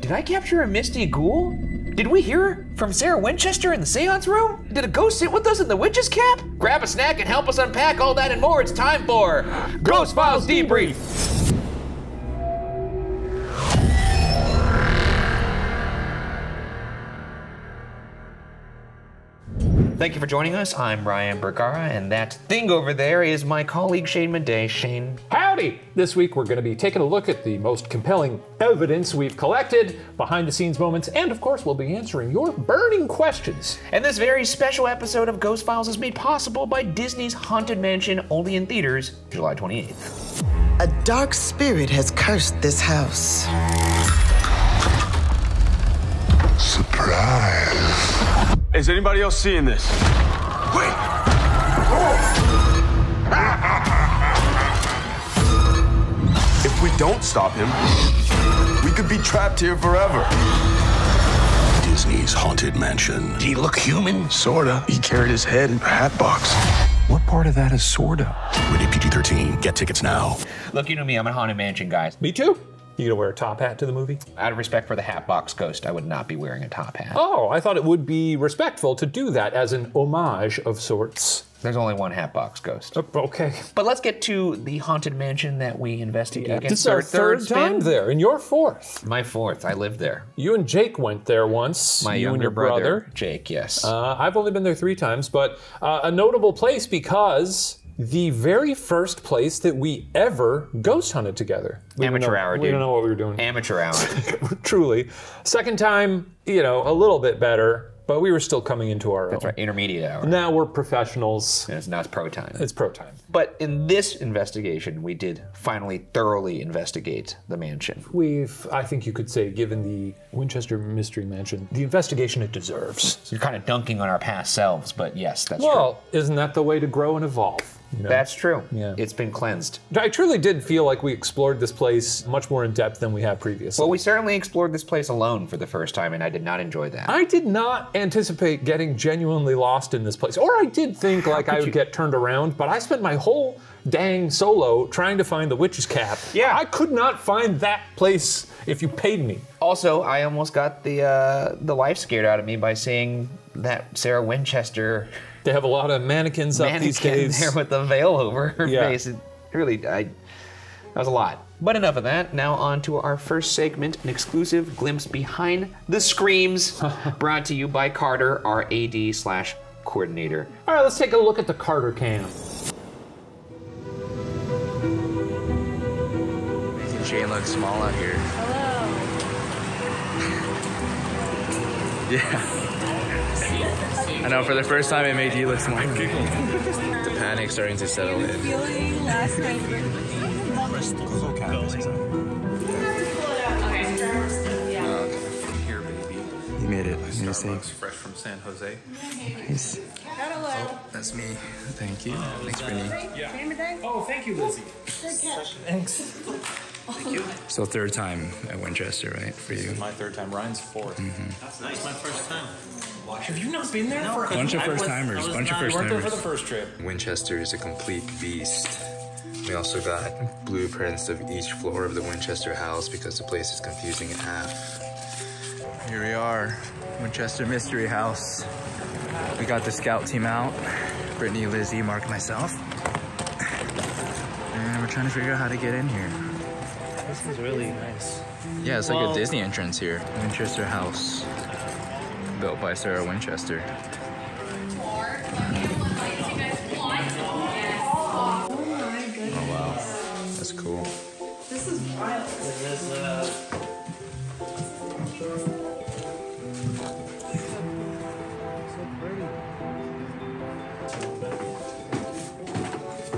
Did I capture a misty ghoul? Did we hear from Sarah Winchester in the seance room? Did a ghost sit with us in the witch's cap? Grab a snack and help us unpack all that and more. It's time for Ghost Files Debrief. Thank you for joining us. I'm Ryan Bergara, and that thing over there is my colleague Shane Madej. Shane. Howdy! This week we're going to be taking a look at the most compelling evidence we've collected, behind the scenes moments, and of course we'll be answering your burning questions. And this very special episode of Ghost Files is made possible by Disney's Haunted Mansion, only in theaters July 28th. A dark spirit has cursed this house. Surprise. Is anybody else seeing this? Wait! If we don't stop him, we could be trapped here forever. Disney's Haunted Mansion. Did he look human? Sorta. He carried his head in a hat box. What part of that is sorta? Rated PG-13. Get tickets now. Look, you know me, I'm a Haunted Mansion guy. Me too. You gonna wear a top hat to the movie? Out of respect for the Hatbox Ghost, I would not be wearing a top hat. Oh, I thought it would be respectful to do that as an homage of sorts. There's only one Hatbox Ghost. Okay. But let's get to the Haunted Mansion that we investigated. This is our third time there, and you're fourth. My fourth, I lived there. You and Jake went there once. My you younger and your brother. Jake, yes. I've only been there 3 times, but a notable place because the very first place that we ever ghost hunted together. Amateur hour, dude. We don't know what we were doing. Amateur hour. Truly. Second time, you know, a little bit better, but we were still coming into our own. That's right, intermediate hour. Now we're professionals. And now it's pro time. It's pro time. But in this investigation, we did finally thoroughly investigate the mansion. We've, I think you could say, given the Winchester Mystery Mansion the investigation it deserves. So you're kind of dunking on our past selves, but yes, that's true. Well, isn't that the way to grow and evolve? You know? That's true. Yeah. It's been cleansed. I truly did feel like we explored this place much more in depth than we have previously. Well, we certainly explored this place alone for the first time, and I did not enjoy that. I did not anticipate getting genuinely lost in this place. Or I did think like I would get turned around, but I spent my whole dang solo trying to find the witch's cap. Yeah. I could not find that place if you paid me. Also, I almost got the life scared out of me by seeing that Sarah Winchester. They have a lot of mannequins up these days. There with the veil over her face. It really, that was a lot. But enough of that. Now on to our first segment, an exclusive glimpse behind the screams, brought to you by Carter, our AD/coordinator. All right, let's take a look at the Carter cam. Making Shane look small out here. Hello. Yeah. I know, for the first time it made you look small. The panic's starting to settle in. Feeling last night. Here, baby. You made it. You're safe. Starbucks, fresh from San Jose. Nice. Oh, that's me. Thank you. Thanks, Brittany. Oh, thank you, Lizzie. Thanks. Thank you. So third time at Winchester, right, for you? My third time. Ryan's fourth. That's nice. My first time. Have you not been there? For Bunch of first timers. Bunch of first You weren't there for timers. the first trip. Winchester is a complete beast. We also got blueprints of each floor of the Winchester house because the place is confusing in half. Here we are, Winchester Mystery House. We got the scout team out. Brittany, Lizzie, Mark, myself. And we're trying to figure out how to get in here. This is really nice. Yeah, it's like a Disney entrance here. Winchester House. Built by Sarah Winchester. Oh wow, that's cool. This is wild. This is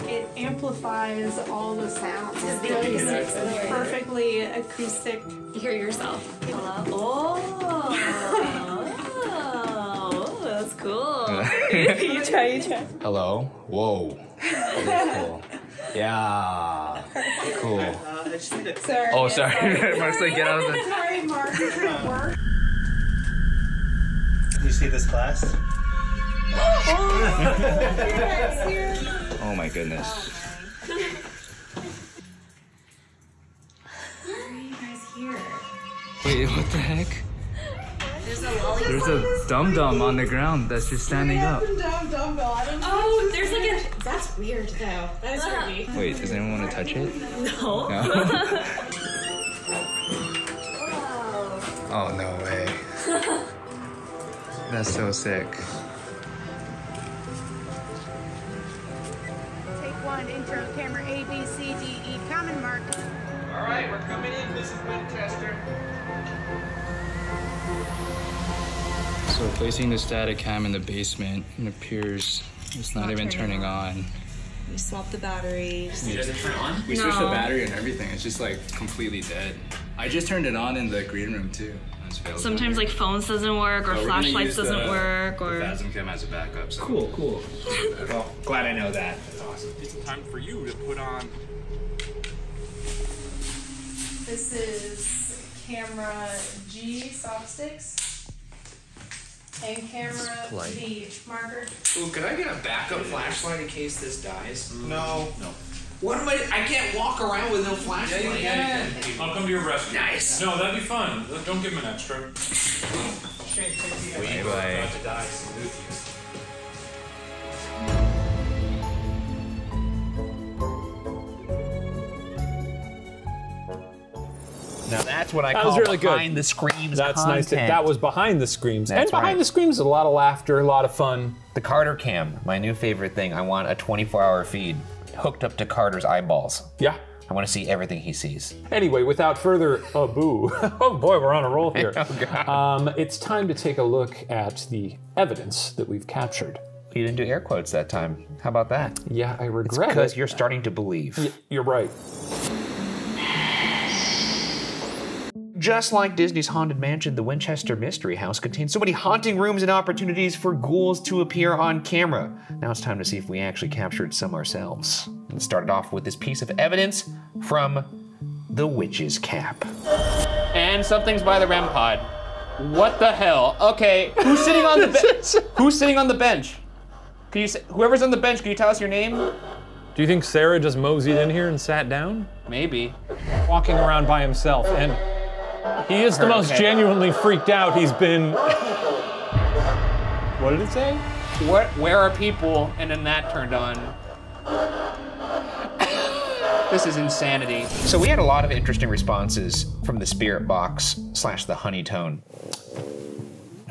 It amplifies all the sounds. It's really it's perfectly acoustic. You hear yourself. Oh, that's cool. You try. Hello. Whoa. Cool. Yeah. Cool. Sorry. Oh, sorry. Mark's like, get out of the. Sorry, Mark. You're trying to work. Did you see this class? Oh my goodness. Why are you guys here? Wait, what the heck? There's a lolly. There's a dum-dum on the ground that's just standing up. Oh, there's like a. That's weird though. That is creepy. Wait, does anyone want to touch it? No. No? Oh, no way. That's so sick. Take one, internal camera A, B, C, D, E, common mark. All right, we're coming in, Mrs. Winchester. So replacing the static cam in the basement, it appears it's not even turning on. We swapped the batteries. Does it turn on? We switched the battery and everything. It's just like completely dead. I just turned it on in the green room too. Sometimes like phones doesn't work or flashlights doesn't work or. The Phasm cam as a backup. So. Cool. Well, glad I know that. That's awesome. It's time for you to put on. This is camera G soft sticks and camera B marker. Ooh, could I get a backup flashlight in case this dies? No. What am I can't walk around with no flashlight. Yeah, you can. I'll come to your rescue. Nice. No, that'd be fun. Don't give him an extra. Bye. About to die smoothly. Now that's what I call really behind good. the screams That's content. nice. That was behind the screams. That's and behind right. the screams, a lot of laughter, a lot of fun. The Carter cam, my new favorite thing. I want a 24-hour feed hooked up to Carter's eyeballs. Yeah. I want to see everything he sees. Anyway, without further ado, oh boy, we're on a roll here. Oh, God. It's time to take a look at the evidence that we've captured. You didn't do air quotes that time. How about that? Yeah, I It's regret because it. you're starting to believe. You're right. Just like Disney's Haunted Mansion, the Winchester Mystery House contains so many haunting rooms and opportunities for ghouls to appear on camera. Now it's time to see if we actually captured some ourselves. Let's start it off with this piece of evidence from the witch's cap. And something's by the REM pod. What the hell? Okay, who's sitting on the bench? Who's sitting on the bench? Can you say, whoever's on the bench, can you tell us your name? Do you think Sarah just moseyed in here and sat down? Maybe. Walking around by himself, and he is the most genuinely freaked out he's been. What did it say? Where are people? And then that turned on. This is insanity. So we had a lot of interesting responses from the spirit box / the honey tone.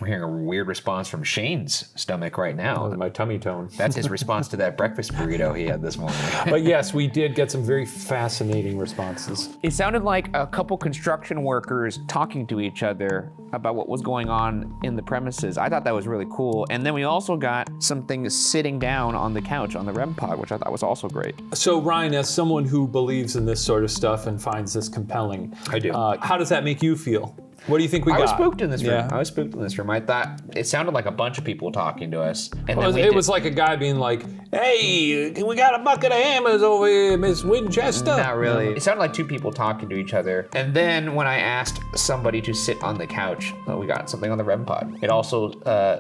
We're hearing a weird response from Shane's stomach right now. Oh, my tummy tone. That's his response to that breakfast burrito he had this morning. But yes, we did get some very fascinating responses. It sounded like a couple construction workers talking to each other about what was going on in the premises. I thought that was really cool. And then we also got some things sitting down on the couch on the REM pod, which I thought was also great. So Ryan, as someone who believes in this sort of stuff and finds this compelling, I do. How does that make you feel? What do you think we got? I was spooked in this room. Yeah. I was spooked in this room. I thought it sounded like a bunch of people talking to us. And Well, then it was like a guy being like, hey, we got a bucket of hammers over here, Miss Winchester. Not really. It sounded like two people talking to each other. And then when I asked somebody to sit on the couch, we got something on the REM pod. It also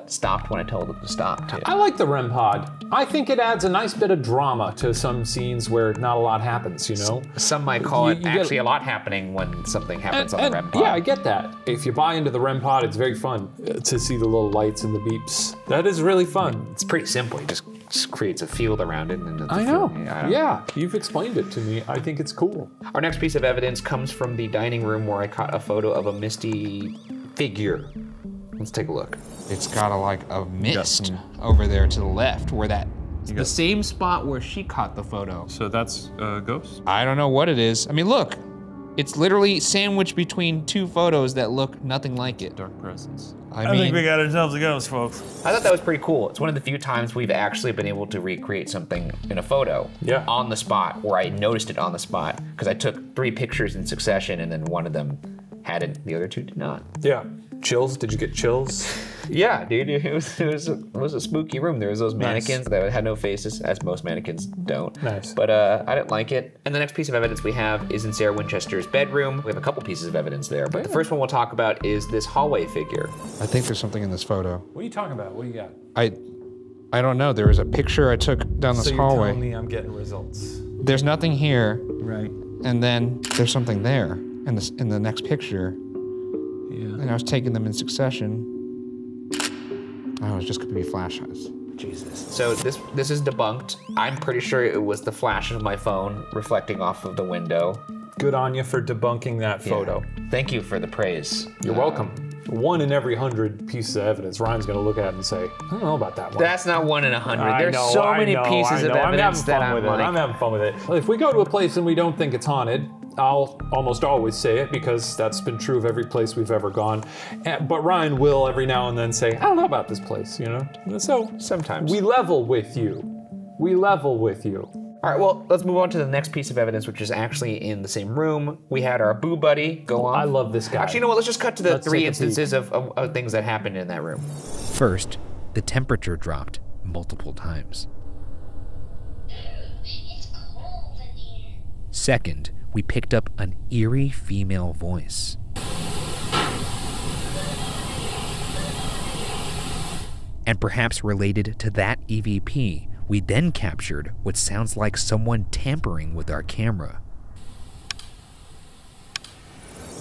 stopped when I told it to stop, too. I like the REM pod. I think it adds a nice bit of drama to some scenes where not a lot happens, you know? Some might call it actually a lot happening when something happens on the REM pod. Yeah, I get that. If you buy into the REM pod, it's very fun to see the little lights and the beeps. That is really fun. It's pretty simple. It just creates a field around it. And I know. Yeah, you've explained it to me. I think it's cool. Our next piece of evidence comes from the dining room where I caught a photo of a misty figure. Let's take a look. It's got a mist over there to the left where that the same spot where she caught the photo. So that's a ghost? I don't know what it is. I mean, look. It's literally sandwiched between two photos that look nothing like it. Dark presence. I mean, think we got ourselves a ghost, folks. I thought that was pretty cool. It's one of the few times we've actually been able to recreate something in a photo on the spot, where I noticed it on the spot, because I took 3 pictures in succession and then one of them had it, the other 2 did not. Yeah. Chills? Did you get chills? Yeah, dude, it was a spooky room. There was those mannequins that had no faces, as most mannequins don't. Nice. But I didn't like it. And the next piece of evidence we have is in Sarah Winchester's bedroom. We have a couple pieces of evidence there, but the first one we'll talk about is this hallway figure. I think there's something in this photo. What are you talking about? What do you got? I don't know. There was a picture I took down this so you're hallway. telling me I'm getting results. There's nothing here. Right. And then there's something there in the next picture. And I was taking them in succession. Oh, it's just gonna be flashes. Jesus. So this is debunked. I'm pretty sure it was the flash of my phone reflecting off of the window. Good on you for debunking that photo. Thank you for the praise. You're welcome. 1 in every 100 pieces of evidence, Ryan's gonna look at it and say, I don't know about that one. That's not 1 in 100. There's so many pieces of evidence that I'm like... I'm having fun with it. If we go to a place and we don't think it's haunted, I'll almost always say it because that's been true of every place we've ever gone. But Ryan will every now and then say, I don't know about this place, you know? So sometimes we level with you. We level with you. All right, well, let's move on to the next piece of evidence, which is actually in the same room. We had our boo buddy go on. I love this guy. Actually, you know what? Let's just cut to the 3 instances of things that happened in that room. First, the temperature dropped multiple times. Second, we picked up an eerie female voice. And perhaps related to that EVP, we then captured what sounds like someone tampering with our camera.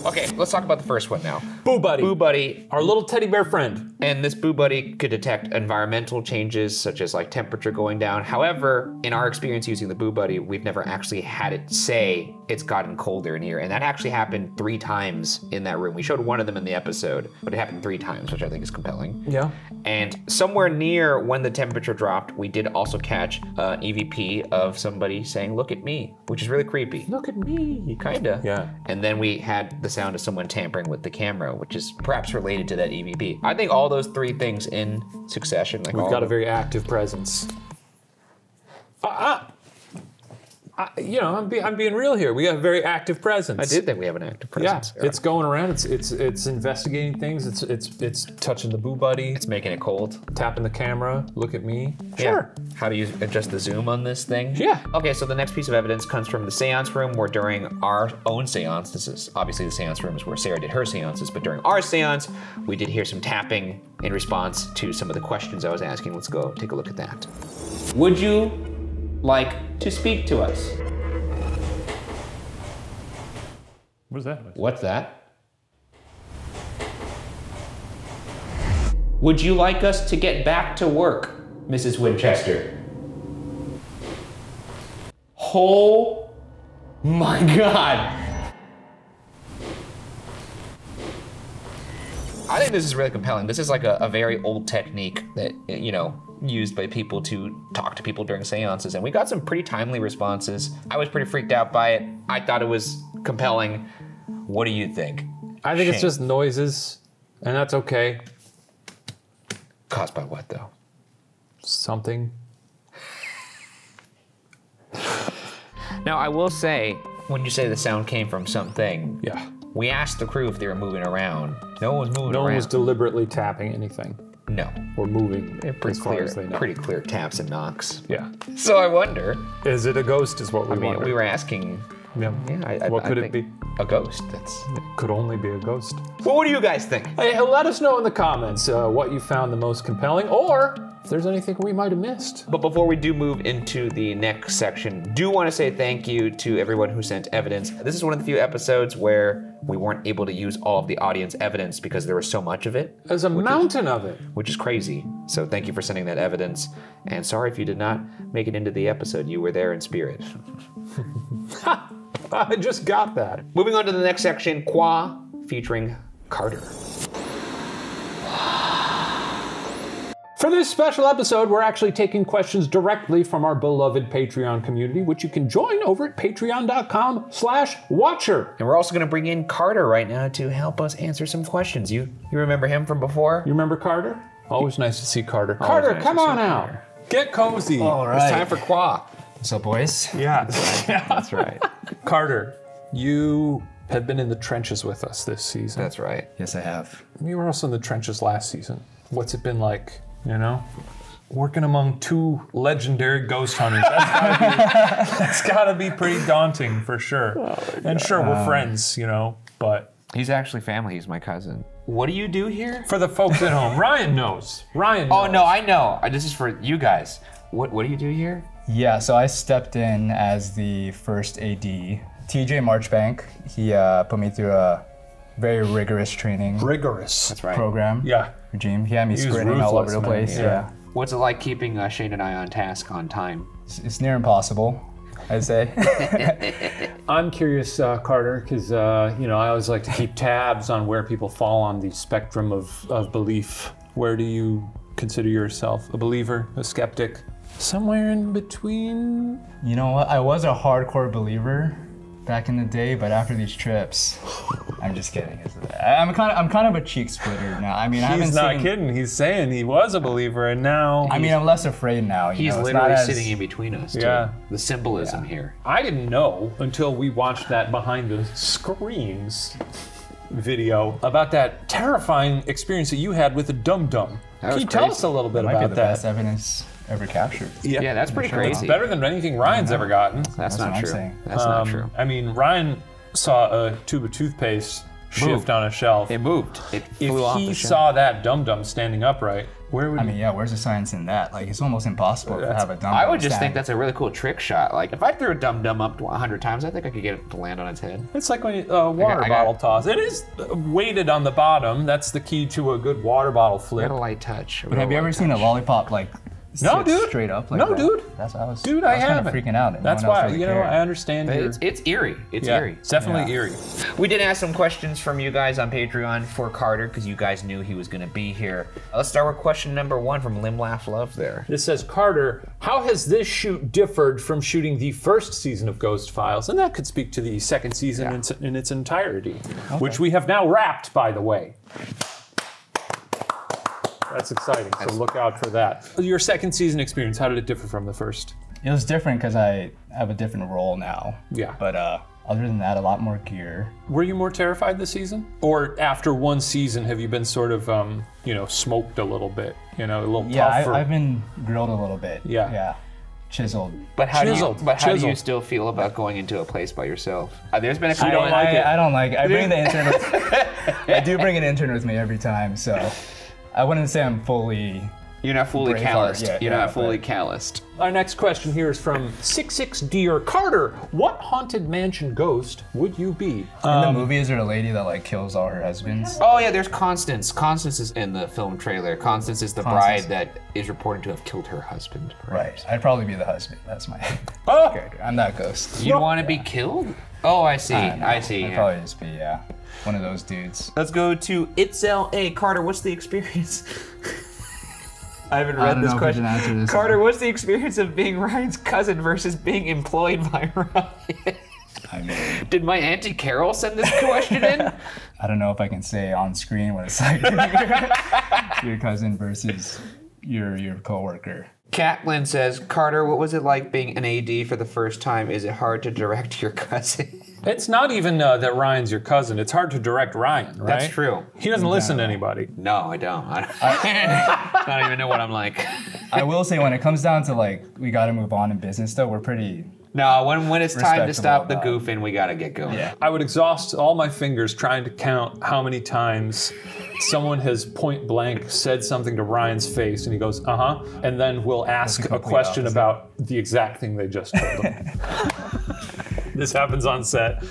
Okay, let's talk about the first one now. Boo Buddy. Boo Buddy. Our little teddy bear friend. And this Boo Buddy could detect environmental changes, such as like temperature going down. However, in our experience using the Boo Buddy, we've never actually had it say it's gotten colder in here. And that actually happened 3 times in that room. We showed one of them in the episode, but it happened 3 times, which I think is compelling. Yeah. And somewhere near when the temperature dropped, we did also catch an EVP of somebody saying, look at me, which is really creepy. Look at me. Kinda. Yeah. And then we had the sound of someone tampering with the camera, which is perhaps related to that EVP. I think all those 3 things in succession. Like we've got a very active presence. You know, I'm being real here. We have a very active presence. I did think we have an active presence. Yeah, it's going around. It's investigating things. It's touching the Boo Buddy. It's making it cold. Tapping the camera. Look at me. Sure. Yeah. How do you adjust the zoom on this thing? Yeah. Okay, so the next piece of evidence comes from the seance room, where during our own seance, this is obviously the seance room is where Sarah did her seances, but during our seance, we did hear some tapping in response to some of the questions I was asking. Let's go take a look at that. Would you like to speak to us? What is that? What's that? Would you like us to get back to work, Mrs. Winchester? Oh my God. I think this is really compelling. This is like a very old technique that, you know, used by people to talk to people during seances, and we got some pretty timely responses. I was pretty freaked out by it. I thought it was compelling. What do you think? I think it's just noises, and that's okay. Caused by what, though? Something. Now, I will say, when you say the sound came from something, yeah, we asked the crew if they were moving around. No one was moving around. No one was deliberately tapping anything. No. Or moving. Pretty clear taps and knocks. Yeah. So I wonder. Is it a ghost is what we wonder. We were asking. Yeah. What could it be? A ghost. It could only be a ghost. Well, what do you guys think? Hey, let us know in the comments what you found the most compelling, or if there's anything we might have missed. But before we do move into the next section, do want to say thank you to everyone who sent evidence. This is one of the few episodes where we weren't able to use all of the audience evidence because there was so much of it. There's a mountain of it. Which is crazy. So thank you for sending that evidence. And sorry if you did not make it into the episode. You were there in spirit. I just got that. Moving on to the next section, Qua featuring Carter. For this special episode, we're actually taking questions directly from our beloved Patreon community, which you can join over at patreon.com/watcher. And we're also going to bring in Carter right now to help us answer some questions. You remember him from before? You remember Carter? Always nice to see Carter. Carter, come on out. Get cozy. All right. It's time for Qua. What's up, boys? Yeah. That's right. Carter, you have been in the trenches with us this season. That's right. Yes, I have. You were also in the trenches last season. What's it been like, you know? Working among 2 legendary ghost hunters. That's gotta be pretty daunting for sure. Oh, and sure, we're friends, you know, but... He's actually family. He's my cousin. What do you do here? For the folks at home, Ryan knows. Ryan knows. Oh, no, I know. This is for you guys. What do you do here? Yeah, so I stepped in as the first AD. TJ Marchbank, he put me through a very rigorous training. Rigorous. That's right. Program. Yeah. Regime. He had me He was sprinting all over ruthless, the man. place. Yeah. What's it like keeping Shane and I on task on time? It's near impossible, I'd say. I'm curious, Carter, because you know, I always like to keep tabs on where people fall on the spectrum of belief. Where do you consider yourself? A believer, a skeptic, somewhere in between? You know what? I was a hardcore believer back in the day, but after these trips, I'm just kidding. I'm kind of a cheek splitter now. I mean, He's not kidding. He's saying he was a believer, and now I mean, I'm less afraid now. He's literally sitting in between us. Yeah. The symbolism here. I didn't know until we watched that behind the screens video about that terrifying experience that you had with the dum-dum. Can you tell us a little bit Might about be the that? best evidence ever captured. Yeah, that's pretty crazy. It's better than anything Ryan's ever gotten. That's not what I'm true. saying. That's not true. I mean, Ryan saw a tube of toothpaste shift on a shelf. It moved. It flew off the If he shelf. saw that dum-dum standing upright, where would I mean, yeah, where's the science in that? Like, it's almost impossible to have a dumb. I would just think that's a really cool trick shot. Like, if I threw a dum-dum up 100 times, I think I could get it to land on its head. It's like when you water bottle toss. It is weighted on the bottom. That's the key to a good water bottle flip. Got a light touch. But have you ever seen a lollipop like No, sit dude. straight up like No, that? dude. That's I was. Dude, I I was kind haven't. of freaking out. And That's no one else why, really you know, cared. I understand. It's eerie. It's eerie. It's definitely eerie. We did ask some questions from you guys on Patreon for Carter because you guys knew he was going to be here. Let's start with question number 1 from Lim Laugh Love there. This says, Carter, how has this shoot differed from shooting the first season of Ghost Files? And that could speak to the second season in its entirety, which we have now wrapped, by the way. That's exciting, so look out for that. Your second season experience, how did it differ from the first? It was different because I have a different role now. Yeah. But other than that, a lot more gear. Were you more terrified this season? Or after one season, have you been sort of, you know, smoked a little bit? You know, a little tougher? I've been grilled a little bit. Yeah. Yeah. Chiseled. But how do you still feel about going into a place by yourself? There's been a few. I don't like it. I bring the intern with I do bring an intern with me every time, so I wouldn't say I'm fully. You're not fully calloused. Yet, You're not fully calloused. Our next question here is from 66 Dear Carter. What haunted mansion ghost would you be? In the movie, is there a lady that like kills all her husbands? Oh yeah, there's Constance. Constance is in the film trailer. Constance is the bride that is reported to have killed her husband. Right. I'd probably be the husband. That's my character. I'm that ghost. You want to be killed? Oh, I see. I see. I'd probably just be one of those dudes. Let's go to Itzel A. Carter, what's the experience? I haven't read this question. Carter, what's the experience of being Ryan's cousin versus being employed by Ryan? I mean, did my Auntie Carol send this question in? I don't know if I can say on screen what it's like. Your cousin versus your coworker. Catlin says, Carter, what was it like being an AD for the first time? Is it hard to direct your cousin? It's not even that Ryan's your cousin. It's hard to direct Ryan, right? That's true. He doesn't listen to anybody. No, I don't. I don't even know what I'm like. I will say when it comes down to like, we got to move on in business though, we're pretty... No, when it's time to stop the goofing, we got to get going. Yeah. I would exhaust all my fingers trying to count how many times someone has point blank said something to Ryan's face and he goes, uh-huh, and then we'll ask a question about the exact thing they just told him. This happens on set.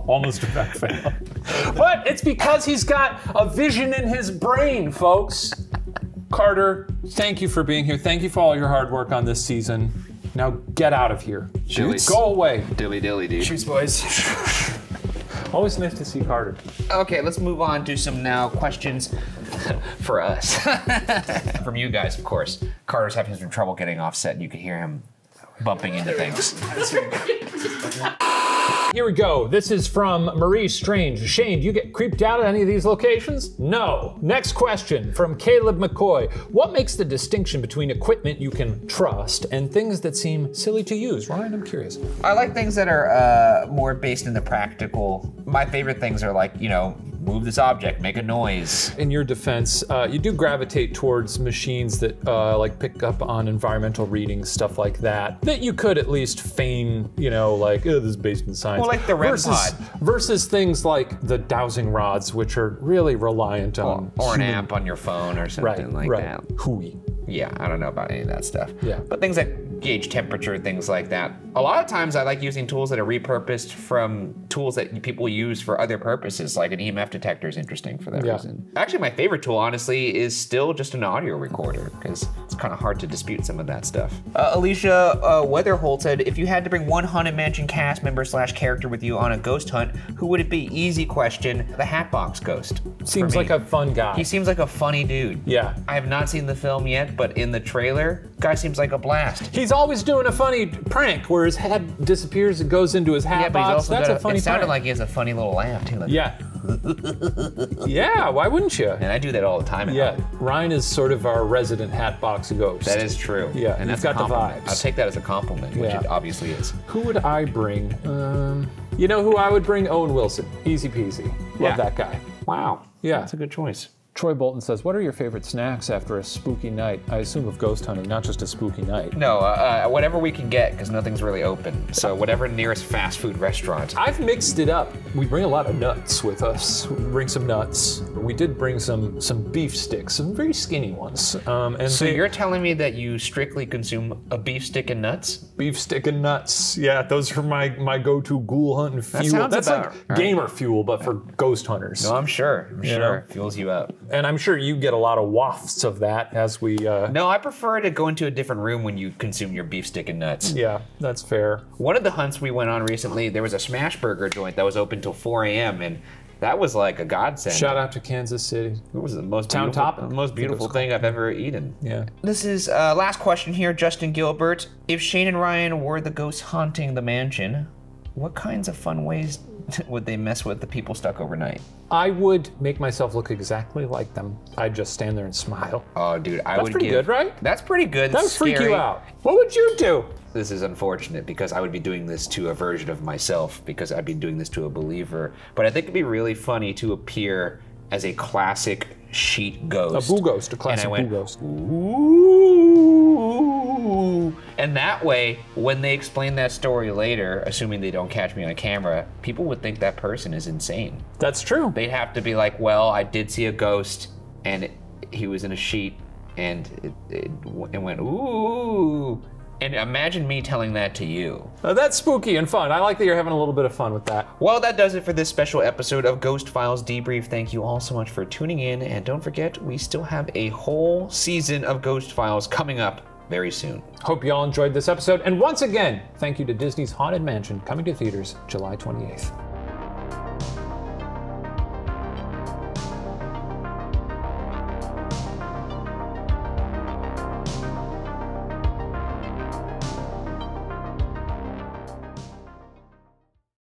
Almost without fail. But it's because he's got a vision in his brain, folks. Carter, thank you for being here. Thank you for all your hard work on this season. Now get out of here. Shoots. Go away. Dilly dilly, dude. Shoots, boys. Always nice to see Carter. Okay, let's move on to some now questions for us. From you guys, of course. Carter's having some trouble getting off set, and you can hear him bumping into things. Here we go. This is from Marie Strange. Shane, do you get creeped out at any of these locations? No. Next question from Caleb McCoy. What makes the distinction between equipment you can trust and things that seem silly to use? Ryan, I'm curious. I like things that are more based in the practical. My favorite things are like, you know, move this object, make a noise. In your defense, you do gravitate towards machines that like pick up on environmental readings, stuff like that, that you could at least feign, you know, like, oh, this is based in science. Well, like the REM pod. Versus things like the dowsing rods, which are really reliant on or an amp on your phone or something like that. Hooey. Yeah, I don't know about any of that stuff. Yeah. But things that gauge temperature, things like that. A lot of times I like using tools that are repurposed from tools that people use for other purposes, like an EMF detector is interesting for that reason. Actually, my favorite tool, honestly, is still just an audio recorder, because it's kind of hard to dispute some of that stuff. Alicia Weatherholt said, if you had to bring one Haunted Mansion cast member / character with you on a ghost hunt, who would it be? Easy question. The Hatbox Ghost. Seems like a fun guy. He seems like a funny dude. Yeah. I have not seen the film yet, but in the trailer, guy seems like a blast. He's always doing a funny prank where his head disappears and goes into his hat box. That's a funny It sounded prank. like he has a funny little laugh too. Like, yeah. Yeah, why wouldn't you? And I do that all the time. Yeah, Ryan is sort of our resident Hatbox Ghost. That is true. Yeah, and he's that's got a the compliment. vibes. I'll take that as a compliment, which it obviously is. Who would I bring? You know who I would bring? Owen Wilson. Easy peasy. Love that guy. Wow. Yeah. That's a good choice. Troy Bolton says, what are your favorite snacks after a spooky night? I assume of ghost hunting, not just a spooky night. No, whatever we can get, because nothing's really open. So whatever nearest fast food restaurant. I've mixed it up. We bring a lot of nuts with us. We bring some nuts. We did bring some beef sticks, some very skinny ones. And so you're telling me that you strictly consume a beef stick and nuts? Beef stick and nuts. Yeah, those are my go-to ghoul hunting fuel. Sounds That's about like right. gamer fuel, but for ghost hunters. No, I'm sure. I'm sure. It fuels you up. And I'm sure you get a lot of wafts of that as we... No, I prefer to go into a different room when you consume your beef stick and nuts. Yeah, that's fair. One of the hunts we went on recently, there was a smash burger joint that was open till 4 a.m. and that was like a godsend. Shout out to Kansas City. It was the most beautiful thing I've ever eaten. Yeah. This is last question here, Justin Gilbert. If Shane and Ryan were the ghosts haunting the mansion, what kinds of fun ways would they mess with the people stuck overnight? I would make myself look exactly like them. I'd just stand there and smile. Oh, dude, That's pretty good, right? That's pretty good. That would freak you out. What would you do? This is unfortunate because I would be doing this to a version of myself because I'd be doing this to a believer. But I think it'd be really funny to appear as a classic sheet ghost. A boo ghost, a classic boo ghost. Ooh. And that way, when they explain that story later, assuming they don't catch me on camera, people would think that person is insane. That's true. They'd have to be like, well, I did see a ghost and he was in a sheet and it went, ooh. And imagine me telling that to you. That's spooky and fun. I like that you're having a little bit of fun with that. Well, that does it for this special episode of Ghost Files Debrief. Thank you all so much for tuning in. And don't forget, we still have a whole season of Ghost Files coming up very soon. Hope you all enjoyed this episode. And once again, thank you to Disney's Haunted Mansion, coming to theaters July 28th.